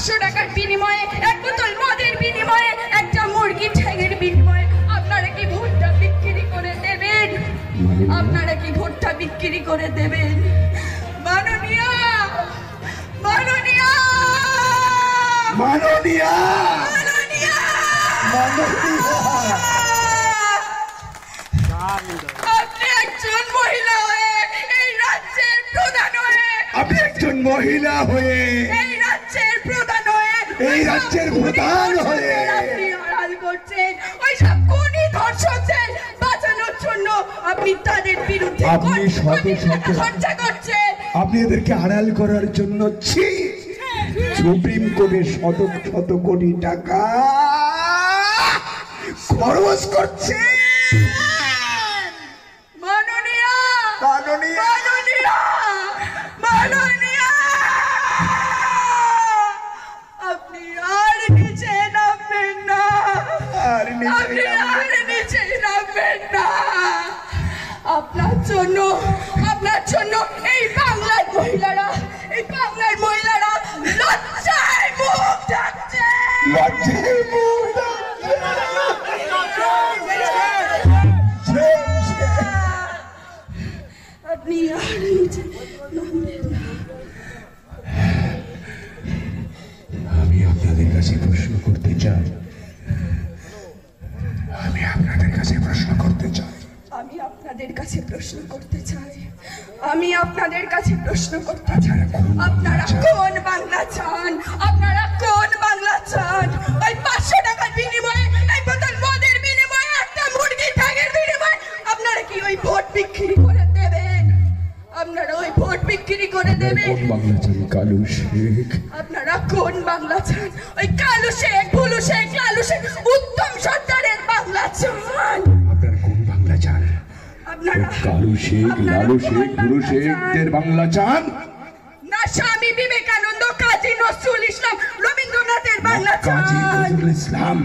500 টাকার বিনিময়ে, এক বোতল মদের বিনিময়ে, একটা মুরগি ঠ্যাঙের বিনিময়ে আপনারা কি ভোটটা বিক্রি করে দেবেন? আপনারা কি ভোটটা বিক্রি করে দেবেন? মাননীয়া, মাননীয়া, মাননীয়া, মাননীয়া, আপনি একজন মহিলা হয়ে এই রাজ্যের প্রধান হয়ে, আপনি একজন মহিলা হয়ে এই রাজ্যের প্রধান হয়ে, এই রাজ্যের প্রধান হয়ে আপনি আড়াল করছেন ওই সব খুনি ধর্ষকদের বাঁচানোর জন্য। আপনি তাদের বিরুদ্ধে আপনি শত শত খরচা করছেন। আপনি এদেরকে আড়াল করার জন্য সুপ্রিম কোর্টে শত শত কোটি টাকা খরচ করছে। মাননীয়া, মাননীয়া, মাননীয়া, মাননীয়া, আপনি আর নিচে নামবেন না, আপনি আর নিচে নামবেন না। আপনার জন্য এই বাংলার মহিলারা, এই বাংলার মহিলারা লজ্জায় মুখ ঢাকছে, লজ্জায় মুখ আপনি আর নিচে নামবেন না। আমি আপনাদের কাছে প্রশ্ন করতে চাই, আমি আপনাদের কাছে প্রশ্ন করতে চাই, আমি আপনাদের কাছে প্রশ্ন করতে চাই, আমি আপনাদের কাছে প্রশ্ন করতে চাই, আপনারা কোন বাংলা চান? আপনারা কোন বাংলা চান? ওই 500 টাকার বিনিময়ে, এক বোতল মদের বিনিময়ে, একটা মুরগি ঠ্যাঙের বিনিময়ে আপনারা কি ওই ভোট বিক্রি করে দেবেন? আপনারা ওই ভোট বিক্রি করে দেবেন? কোন বাংলা চান? কালু শেখ। আপনারা কোন বাংলা চান? ওই কালু শেখ, ভুলু শেখ, লালু শেখ, উত্তম সরকারের বাংলা চান? আপনারা কোন বাংলা চান? আপনারা কালু শেখ, লালু শেখ, ভুলু শেখদের বাংলা চান? না স্বামী বিবেকানন্দ, কাজী নজরুল ইসলাম, রবীন্দ্রনাথের বাংলা কাজী চান? নজরুল ইসলাম,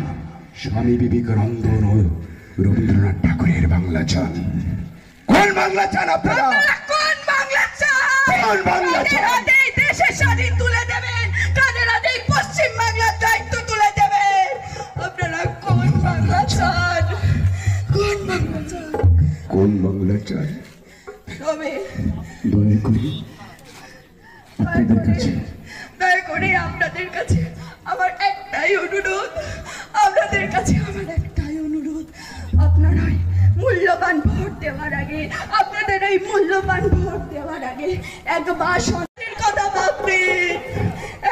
স্বামী বিবেকানন্দ, রবীন্দ্রনাথ ঠাকুরের বাংলা চান? কোন বাংলা চান আপনারা? আপনারা কোন বাংলা চান? কোন বাংলা চান? কাদের হাতে এই দেশের স্বাধীন তুলে দেবেন? কাদের হাতে এই পশ্চিম বাংলার দায়িত্ব তুলে দেবেন? আপনারা কোন বাংলা চান? কোন বাংলা চান? কোন বাংলা চান? তবে দয়া করে আপনাদের কাছে, দয়া করে আপনাদের কাছে আমার একটাই অনুরোধ, আপনাদের কাছে আমার একটাই অনুরোধ, আপনারা ওই মূল্যবান ভোট দেওয়ার আগে, আপনাদের ওই মূল্যবান ভোট দেওয়ার আগে একবার সন্তানের কথা ভাববেন,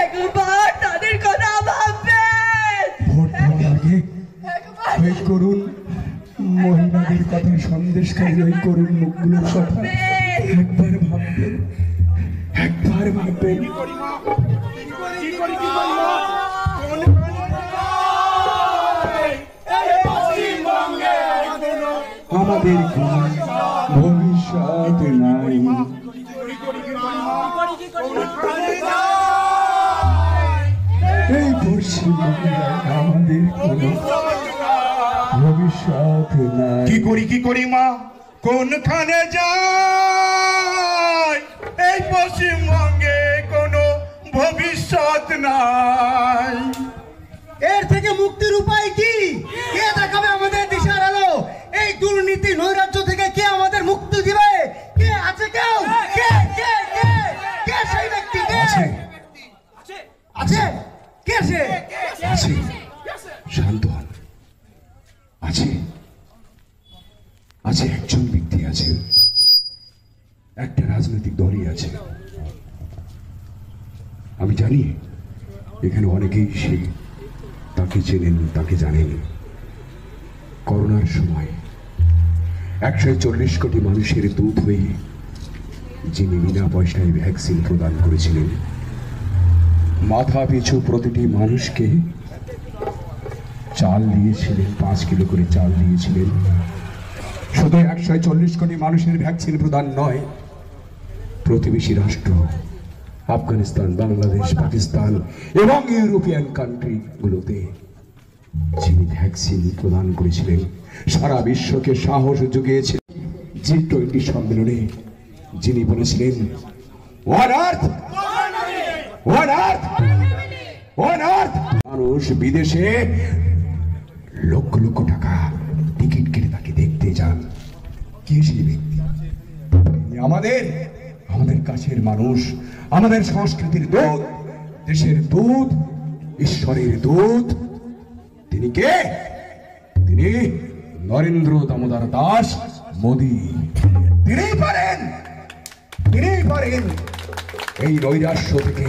একবার তাদের কথা ভাববেন। ভোট দেওয়ার আগে একবার ওই করুন মহিলাদের কথা, সন্দেশকারী ওই করুন মুখগুলোর কথা একবার ভাববেন, একবার ভাববেন। আমাদের ভবিষ্যৎ নাই, এই পশ্চিমবঙ্গে আমাদের কোনো ভবিষ্যৎ নাই। কি করি মা, কোনখানে যায়? এই পশ্চিমবঙ্গে কোনো ভবিষ্যৎ নাই। এর থেকে মুক্তির উপায় কি? কে দেখাবে আমাদের দিশার আলো? এই দুর্নীতি নৈরাজ্য থেকে কে আমাদের মুক্তি দিবে? কে আছে? কেউ? কে কে কে কে সেই ব্যক্তি? কে আছে, আছে? কে সে? আছে, শান্ত হন। আছে, আছে, একজন ব্যক্তি আছে, একটা রাজনৈতিক দলই আছে। আমি জানি এখানে অনেকেই তাকে চেনেন, তাকে জানেন। করোনার সময় 140 কোটি মানুষের দুধ হয়ে যিনি বিনা পয়সায় ভ্যাকসিন প্রদান করেছিলেন, মাথা পিছু প্রতিটি মানুষকে চাল দিয়েছিলেন, 5 কিলো করে চাল দিয়েছিলেন। শুধু 140 কোটি মানুষের ভ্যাকসিন প্রদান নয়, প্রতিবেশী রাষ্ট্র আফগানিস্তান, বাংলাদেশ, পাকিস্তান এবং ইউরোপিয়ান কান্ট্রিগুলোতে যিনি ভ্যাকসিন প্রদান করেছিলেন, সারা বিশ্বকে সাহস জুগিয়েছিলেন। G20 সম্মেলনে যিনি বলেছিলেন, ওয়ান আর্থ, ওয়ান আর্থ, মানুষ বিদেশে লক্ষ লক্ষ টাকা টিকিট কেটে তাকে দেখতে যান। কে সেই ব্যক্তি? তিনি আমাদের আমাদের কাছের মানুষ, আমাদের সংস্কৃতির দূত, দেশের দূত, ঈশ্বরের দূত। তিনি কে? তিনি নরেন্দ্র দামোদর দাস মোদী। তিনিই পারেন এই নৈরাশ্য থেকে,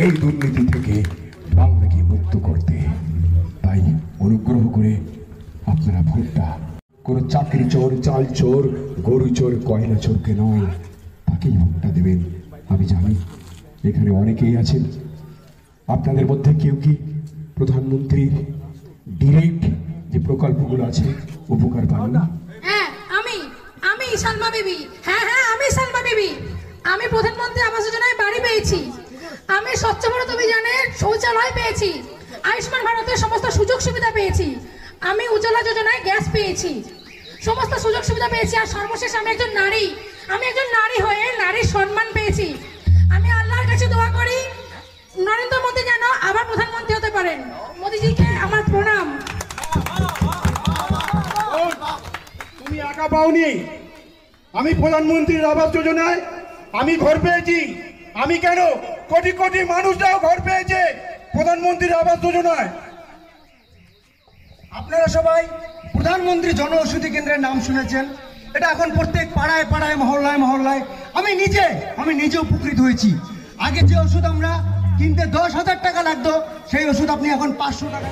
এই দুর্নীতি থেকে বাংলাকে মুক্ত করতে। তাই অনুগ্রহ করে আপনারা ভোটটা কোনো চাকরি চোর, চাল চোর, গরু চোর, কয়লা চোরকে নয়, তাকেই ভোটটা দেবেন। আমি জানি এখানে অনেকেই আছেন, আপনাদের মধ্যে কেউ কি প্রধানমন্ত্রীর ডিরেক্ট যে প্রকল্পগুলো আছে উপকার পান না? হ্যাঁ, আমি সালমা বিবি। হ্যাঁ, আমি সালমা বিবি। আমি প্রধানমন্ত্রী আবাস যোজনায় বাড়ি পেয়েছি, আমি স্বচ্ছ ভারত অভিযানে শৌচালয় পেয়েছি, আয়ুষ্মান ভারতের সমস্ত সুযোগ সুবিধা পেয়েছি, আমি উজ্জ্বলা যোজনায় গ্যাস পেয়েছি, সমস্ত সুযোগ সুবিধা পেয়েছি। আর সর্বশেষ আমি একজন নারী হয়ে নারীর সম্মান পেয়েছি। আমি আল্লাহর কাছে দোয়া করি নরেন্দ্র মোদী যেন আবার প্রধানমন্ত্রী হতে পারেন। মোদীজিকে আমার প্রণাম। তুমি একা পাওনি, আমি প্রধানমন্ত্রীর আবাস যোজনায় আমি ঘর পেয়েছি। আমি কেন, কোটি কোটি মানুষরাও ঘর পেয়েছে প্রধানমন্ত্রীর আবাস যোজনায়। আপনারা সবাই প্রধানমন্ত্রী জন ঔষধি কেন্দ্রের নাম শুনেছেন। এটা এখন প্রত্যেক পাড়ায় পাড়ায়, মহল্লায় মহল্লায় আমি নিজে উপকৃত হয়েছি। আগে যে ওষুধ আমরা কিনতে 10,000 টাকা লাগতো, সেই ওষুধ আপনি এখন 500 টাকা